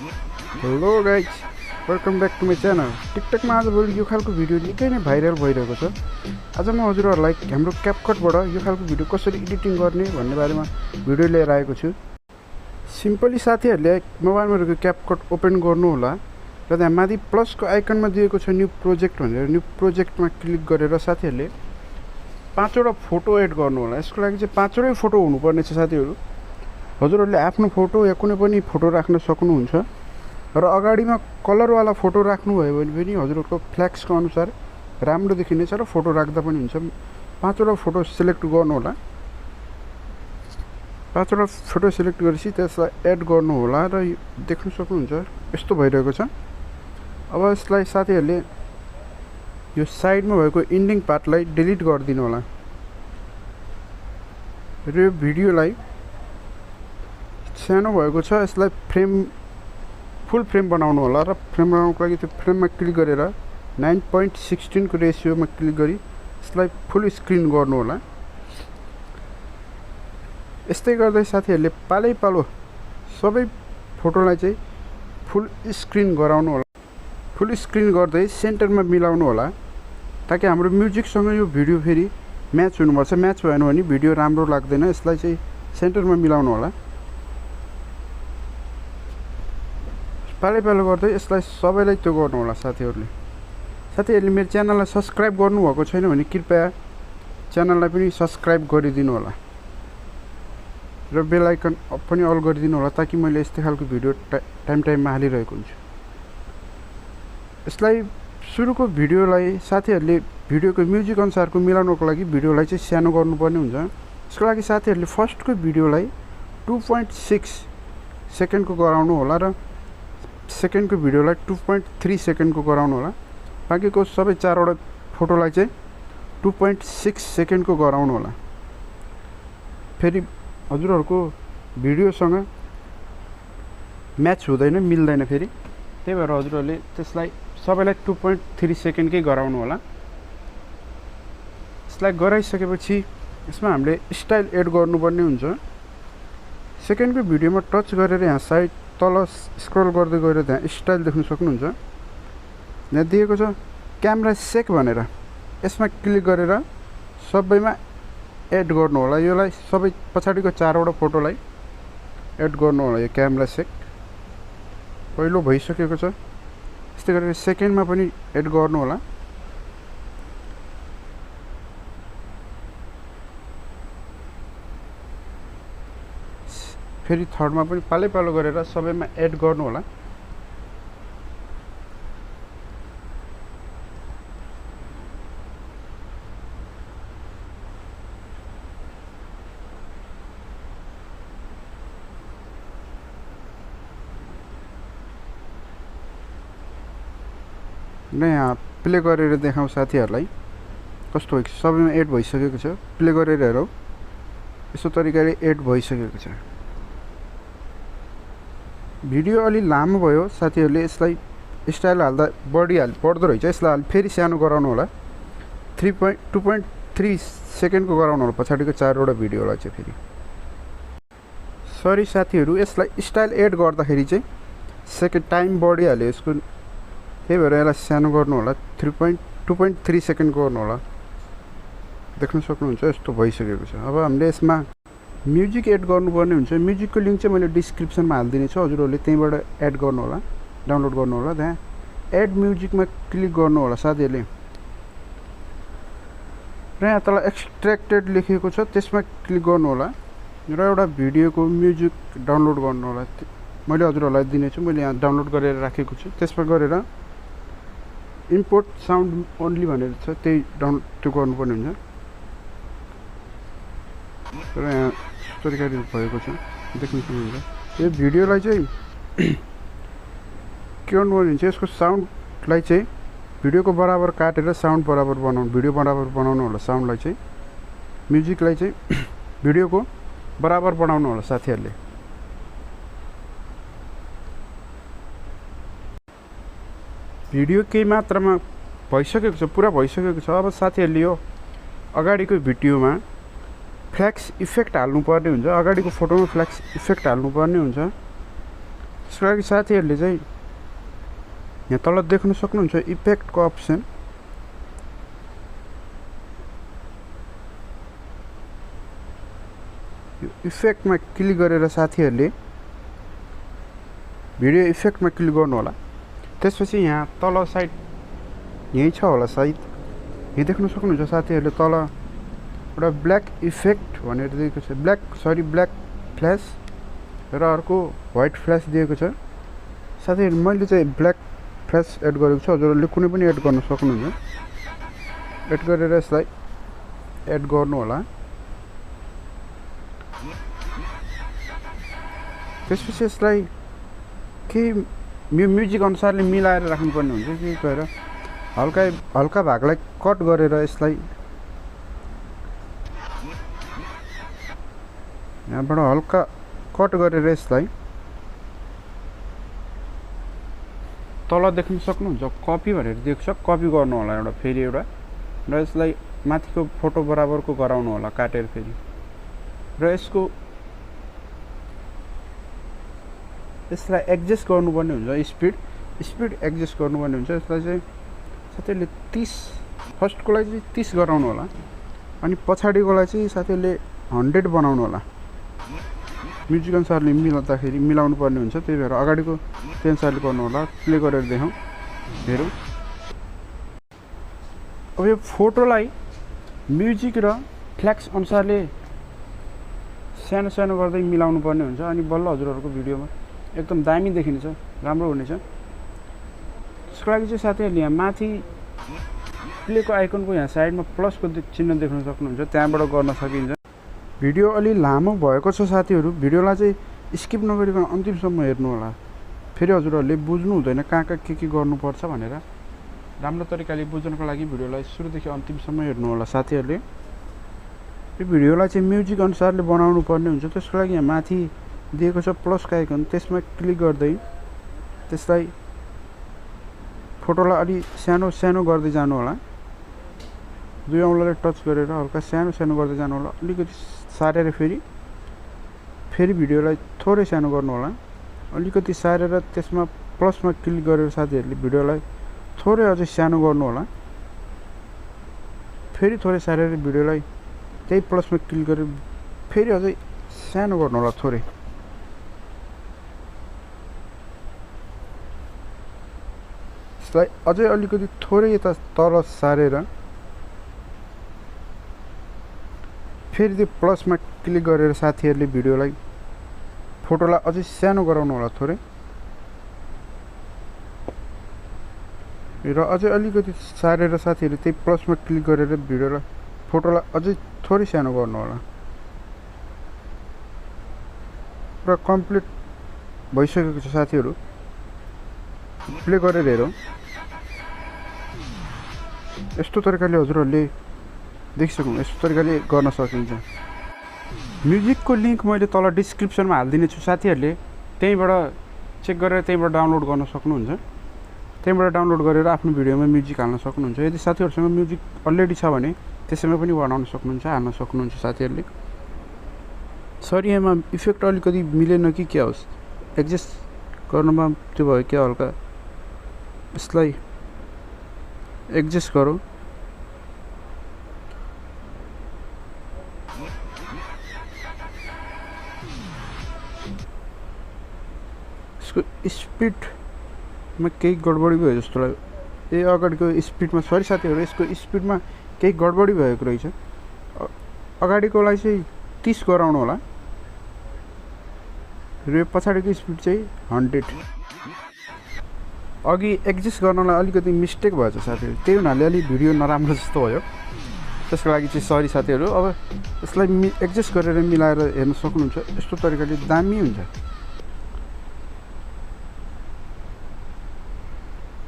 Hello guys, welcome back to my channel. टिकटकमा आजभोलि यो खालको भिडियो निकै नै भाइरल भइरहेको छ। आज म हजुरहरूलाई हाम्रो क्यापकटबाट यो खालको भिडियो कसरी एडिटिङ गर्ने भन्ने बारेमा भिडियो लिएर आएको छु। सिम्पली साथीहरूले मोबाइलमा रहेको क्यापकट ओपन गर्नु होला र त्यहाँ माथि प्लसको आइकनमा दिएको छ न्यू प्रोजेक्ट भनेर। न्यू प्रोजेक्टमा क्लिक गरेर साथीहरूले 5 वटा फोटो एड गर्नु होला। यसको लागि चाहिँ 5 वटै फोटो हुनुपर्ने छ साथीहरू। हजुरहरूले आफ्नो फोटो या कुनै पनि फोटो राख्न सक्नुहुन्छ र अगाडिमा कलरवाला फोटो राख्नुभयो भने पनि हजुरहरूको फ्ल्याक्सको अनुसार राम्रो देखिनेछ र फोटो राख्दा पनि हुन्छ। 5 वटा फोटो सिलेक्ट गर्नु होला। 5 वटा फोटो सिलेक्ट गरेपछि त्यसलाई एड गर्नु होला र देख्न सक्नुहुन्छ यस्तो भइरहेको छ। अब यसलाई साथीहरूले यो साइडमा भएको इन्डिङ पार्टलाई डिलिट गरिदिनु होला र यो भिडियोलाई सानो भएको छ, यसलाई फुल फ्रेम बनाउनु होला र फ्रेम बनाउनको लागि त्यो फ्रेममा क्लिक गरेर 9.16 को रेसियोमा क्लिक गरी यसलाई फुल स्क्रिन गर्नु होला। यस्तै गर्दै साथीहरूले पालै सबै फोटोलाई चाहिँ फुल स्क्रिन गराउनु होला। फुल स्क्रिन गर्दै सेन्टरमा मिलाउनु होला ताकि हाम्रो म्युजिकसँग यो भिडियो फेरि म्याच हुनुपर्छ। म्याच भएन भने भिडियो राम्रो लाग्दैन। यसलाई चाहिँ सेन्टरमा मिलाउनु होला। पालै गर्दै यसलाई सबैलाई त्यो गर्नु होला। साथीहरूले मेरो च्यानललाई सब्सक्राइब गर्नुभएको छैन भने कृपया च्यानललाई पनि सब्सक्राइब गरिदिनु होला र बेल आइकन पनि अल गरिदिनु होला ताकि मैले यस्तै खालको भिडियो टाइममा हालिरहेको हुन्छु। यसलाई सुरुको भिडियोलाई साथीहरूले भिडियोको म्युजिक अनुसारको मिलाउनको लागि भिडियोलाई चाहिँ सानो गर्नुपर्ने हुन्छ। यसको लागि साथीहरूले फर्स्टको भिडियोलाई 2.6 सेकेन्डको गराउनु होला र सेकेन्डको भिडियोलाई 2.3 सेकेन्डको गराउनु होला। बाँकीको सबै 4 वटा फोटोलाई चाहिँ 2.6 सेकेन्डको गराउनु होला। फेरि हजुरहरूको भिडियोसँग म्याच हुँदैन, मिल्दैन फेरि। त्यही भएर हजुरहरूले त्यसलाई सबैलाई 2.3 सेकेन्डकै गराउनु होला। यसलाई गराइसकेपछि यसमा हामीले स्टाइल एड गर्नुपर्ने हुन्छ। सेकेन्डको भिडियोमा टच गरेर यहाँ साइड तल स्क्रल गर्दै गएर त्यहाँ स्टाइल देख्न सक्नुहुन्छ। यहाँ दिएको छ क्यामेरा सेक भनेर, यसमा क्लिक गरेर सबैमा एड गर्नु होला। यसलाई सबै पछाडिको 4 वटा फोटोलाई एड गर्नु होला। यो क्यामेरा सेक पहिलो भइसकेको छ। यस्तै गरेर सेकेन्डमा पनि एड गर्नु होला। फेरि थर्डमा पनि पालो गरेर सबैमा एड गर्नु होला। र यहाँ प्ले गरेर देखाउँ साथीहरूलाई कस्तो भएको छ। सबैमा एड भइसकेको छ। प्ले गरेर हेरौँ, यस्तो तरिकाले एड भइसकेको छ। भिडियो अलि लामो भयो साथीहरूले यसलाई स्टाइल हाल्दा बढ्दो रहेछ। यसलाई फेरि सानो गराउनु होला। 2.3 सेकेन्डको गराउनु होला पछाडिको 4 वटा भिडियोलाई चाहिँ। फेरि सरी साथीहरू, यसलाई स्टाइल एड गर्दाखेरि चाहिँ सेकेन्ड टाइम बढिहाल्यो यसको। त्यही भएर यसलाई सानो गर्नु होला। 2.3 सेकेन्ड गर्नु होला। देख्न सक्नुहुन्छ यस्तो भइसकेको छ। अब हामीले यसमा म्युजिक एड गर्नुपर्ने हुन्छ। म्युजिकको लिङ्क चाहिँ मैले डिस्क्रिप्सनमा हालिदिनेछु। हजुरहरूले त्यहीँबाट एड गर्नु होला, डाउनलोड गर्नु होला। त्यहाँ एड म्युजिकमा क्लिक गर्नु होला साथीहरूले र यहाँ तल एक्सट्र्याक्टेड लेखेको छ त्यसमा क्लिक गर्नु होला र एउटा भिडियोको म्युजिक डाउनलोड गर्नु होला। मैले हजुरहरूलाई दिनेछु। मैले यहाँ डाउनलोड गरेर राखेको छु। त्यसमा गरेर इम्पोर्ट साउन्ड ओन्ली भनेर छ, त्यही त्यो गर्नुपर्ने हुन्छ। र यहाँ तरिकाले भएको छ देख्न सक्नुहुन्छ। यो भिडियोलाई चाहिँ के गर्नुपर्ने हुन्छ, यसको साउन्डलाई चाहिँ भिडियोको बराबर काटेर साउन्ड बराबर बनाउनु, भिडियो बराबर बनाउनु होला। साउन्डलाई चाहिँ म्युजिकलाई चाहिँ भिडियोको बराबर बनाउनु होला साथीहरूले। भिडियो केही मात्रामा भइसकेको छ, पुरा भइसकेको छ। अब साथीहरूले यो अगाडिको भिडियोमा फ्ल्याक्स इफेक्ट हाल्नुपर्ने हुन्छ। अगाडिको फोटोमा फ्ल्याक्स इफेक्ट हाल्नुपर्ने हुन्छ। त्यसको लागि साथीहरूले चाहिँ यहाँ तल देख्न सक्नुहुन्छ इफेक्टको अप्सन। यो इफेक्टमा क्लिक गरेर साथीहरूले भिडियो इफेक्टमा क्लिक गर्नु होला। त्यसपछि यहाँ तल साइड यही छ होला सायद, यहाँ देख्न सक्नुहुन्छ साथीहरूले तल एउटा ब्ल्याक इफेक्ट भनेर दिएको छ, ब्ल्याक फ्ल्यास र अर्को व्हाइट फ्ल्यास दिएको छ। साथीहरू मैले चाहिँ ब्ल्याक फ्ल्यास एड गरेको छु, हजुरहरूले कुनै पनि एड गर्न सक्नुहुन्छ। एड गरेर यसलाई एड गर्नु होला। त्यसपछि यसलाई केही म्युजिक अनुसारले मिलाएर राख्नुपर्ने हुन्छ, केही भएर हल्का भागलाई कट गरेर यसलाई यहाँबाट हल्का कट गरेर यसलाई तल देख्न सक्नुहुन्छ कपी भनेर दिएको छ, कपी गर्नु होला एउटा फेरि एउटा, र यसलाई माथिको फोटो बराबरको गराउनु होला काटेर फेरि। र यसलाई एडजस्ट गर्नुपर्ने हुन्छ, स्पिड एडजस्ट गर्नुपर्ने हुन्छ। यसलाई चाहिँ साथीहरूले 30 फर्स्टको लागि चाहिँ 30 गराउनु होला, अनि पछाडिकोलाई चाहिँ साथीहरूले 100 बनाउनु होला। म्युजिक अनुसारले मिलाउनु पर्ने हुन्छ, त्यही भएर अगाडिको त्यही अनुसारले गर्नु होला। प्ले गरेर देखाउँ, हेरौँ। अब यो फोटोलाई म्युजिक र फ्ल्याक्स अनुसारले सानो गर्दै मिलाउनु पर्ने हुन्छ, अनि बल्ल हजुरहरूको भिडियोमा एकदम दामी देखिनेछ, राम्रो हुनेछ। त्यसको लागि चाहिँ साथीहरूले यहाँ माथि प्लेको आइकनको यहाँ साइडमा प्लसको चिन्ह देख्न सक्नुहुन्छ, त्यहाँबाट गर्न सकिन्छ। भिडियो अलि लामो भएको छ साथीहरू, भिडियोलाई चाहिँ स्किप नगरिकन अन्तिमसम्म हेर्नु होला। फेरि हजुरहरूले बुझ्नु हुँदैन कहाँ के गर्नुपर्छ भनेर। राम्रो तरिकाले बुझ्नको लागि भिडियोलाई सुरुदेखि अन्तिमसम्म हेर्नु होला साथीहरूले। यो भिडियोलाई चाहिँ म्युजिक अनुसारले बनाउनु पर्ने हुन्छ। त्यसको लागि यहाँ माथि दिएको छ प्लसको आइकन, त्यसमा क्लिक गर्दै त्यसलाई फोटोलाई अलि सानो गर्दै जानु होला। दुई औँलाले टच गरेर हल्का सानो गर्दै जानु होला। अलिकति सारेर फेरि भिडियोलाई थोरै सानो गर्नु होला। अलिकति सारेर त्यसमा प्लसमा क्लिक गरेर साथीहरूले भिडियोलाई थोरै अझै सानो गर्नु होला। फेरि थोरै सारेर भिडियोलाई त्यही प्लसमा क्लिक गरेर फेरि अझै सानो गर्नु होला थोरै। यसलाई अझै अलिकति थोरै यता तल सारेर फेरि त्यो प्लसमा क्लिक गरेर साथीहरूले भिडियोलाई फोटोलाई अझै सानो गराउनु होला थोरै, र अझै अलिकति सारेर साथीहरूले त्यही प्लसमा क्लिक गरेर भिडियोलाई फोटोलाई अझै थोरै सानो गर्नु होला। पुरा कम्प्लिट भइसकेको छ साथीहरू, प्ले गरेर हेरौँ। यस्तो तरिकाले हजुरहरूले देखिसक्नु, यस्तो तरिकाले गर्न सकिन्छ। म्युजिकको लिङ्क मैले तल डिस्क्रिप्सनमा हालिदिने छु, साथीहरूले त्यहीँबाट चेक गरेर त्यहीँबाट डाउनलोड गर्न सक्नुहुन्छ। त्यहीँबाट डाउनलोड गरेर आफ्नो भिडियोमा म्युजिक हाल्न सक्नुहुन्छ। यदि साथीहरूसँग म्युजिक अलरेडी छ भने त्यसैमा पनि बनाउन सक्नुहुन्छ, हाल्न सक्नुहुन्छ साथीहरूले। सरी, यसमा इफेक्ट अलिकति मिलेन कि क्या होस्, एडजस्ट गर्नुमा त्यो भयो क्या हल्का। यसलाई एडजस्ट गरौँ। यसको स्पिडमा केही गडबडी भयो जस्तो लाग्यो। अगाडिको स्पिडमा सरी साथीहरू, यसको स्पिडमा केही गडबडी भएको रहेछ। अगाडिकोलाई चाहिँ 30 गराउनु होला, र पछाडिको स्पिड चाहिँ 100। अघि एडजस्ट गर्नलाई अलिकति मिस्टेक भएछ साथीहरू, त्यही हुनाले अलिक भिडियो नराम्रो जस्तो भयो। त्यसको लागि चाहिँ सरी साथीहरू। अब यसलाई एडजस्ट गरेर मिलाएर हेर्न सक्नुहुन्छ, यस्तो तरिकाले दामी हुन्छ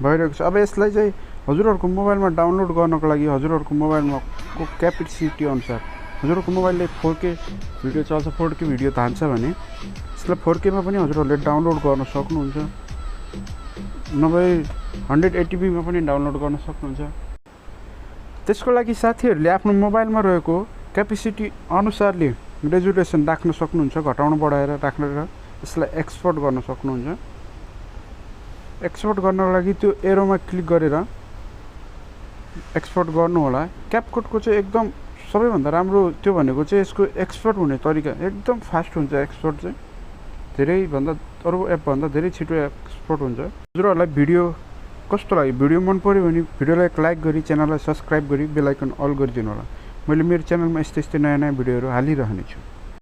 भइरहेको छ। अब यसलाई चाहिँ हजुरहरूको मोबाइलमा डाउनलोड गर्नको लागि हजुरहरूको मोबाइलमा को क्यापेसिटी अनुसार हजुरहरूको मोबाइलले 4K भिडियो चल्छ, 4K भिडियो तान्छ भने यसलाई 4K मा पनि हजुरहरूले डाउनलोड गर्न सक्नुहुन्छ, नभए 180p मा पनि डाउनलोड गर्न सक्नुहुन्छ। त्यसको लागि साथीहरूले आफ्नो मोबाइलमा रहेको क्यापेसिटी अनुसारले रेजुलेसन राख्न सक्नुहुन्छ, घटाउन बढाएर राखेर यसलाई एक्सपोर्ट गर्न सक्नुहुन्छ। एक्सपोर्ट गर्नको लागि त्यो एरोमा क्लिक गरेर एक्सपोर्ट गर्नु होला। क्यापकटको चाहिँ एकदम सबैभन्दा राम्रो त्यो भनेको चाहिँ यसको एक्सपोर्ट हुने तरिका एकदम फास्ट हुन्छ। एक्सपोर्ट चाहिँ धेरैभन्दा अरू एपभन्दा धेरै छिटो एक्सपोर्ट हुन्छ। हजुरहरूलाई भिडियो कस्तो लाग्यो? भिडियो मन पर्यो भने भिडियोलाई लाइक गरी च्यानललाई सब्सक्राइब गरी बेल आइकन अल गरिदिनु होला। मैले मेरो च्यानलमा यस्तै नयाँ भिडियोहरू हालिरहनेछु।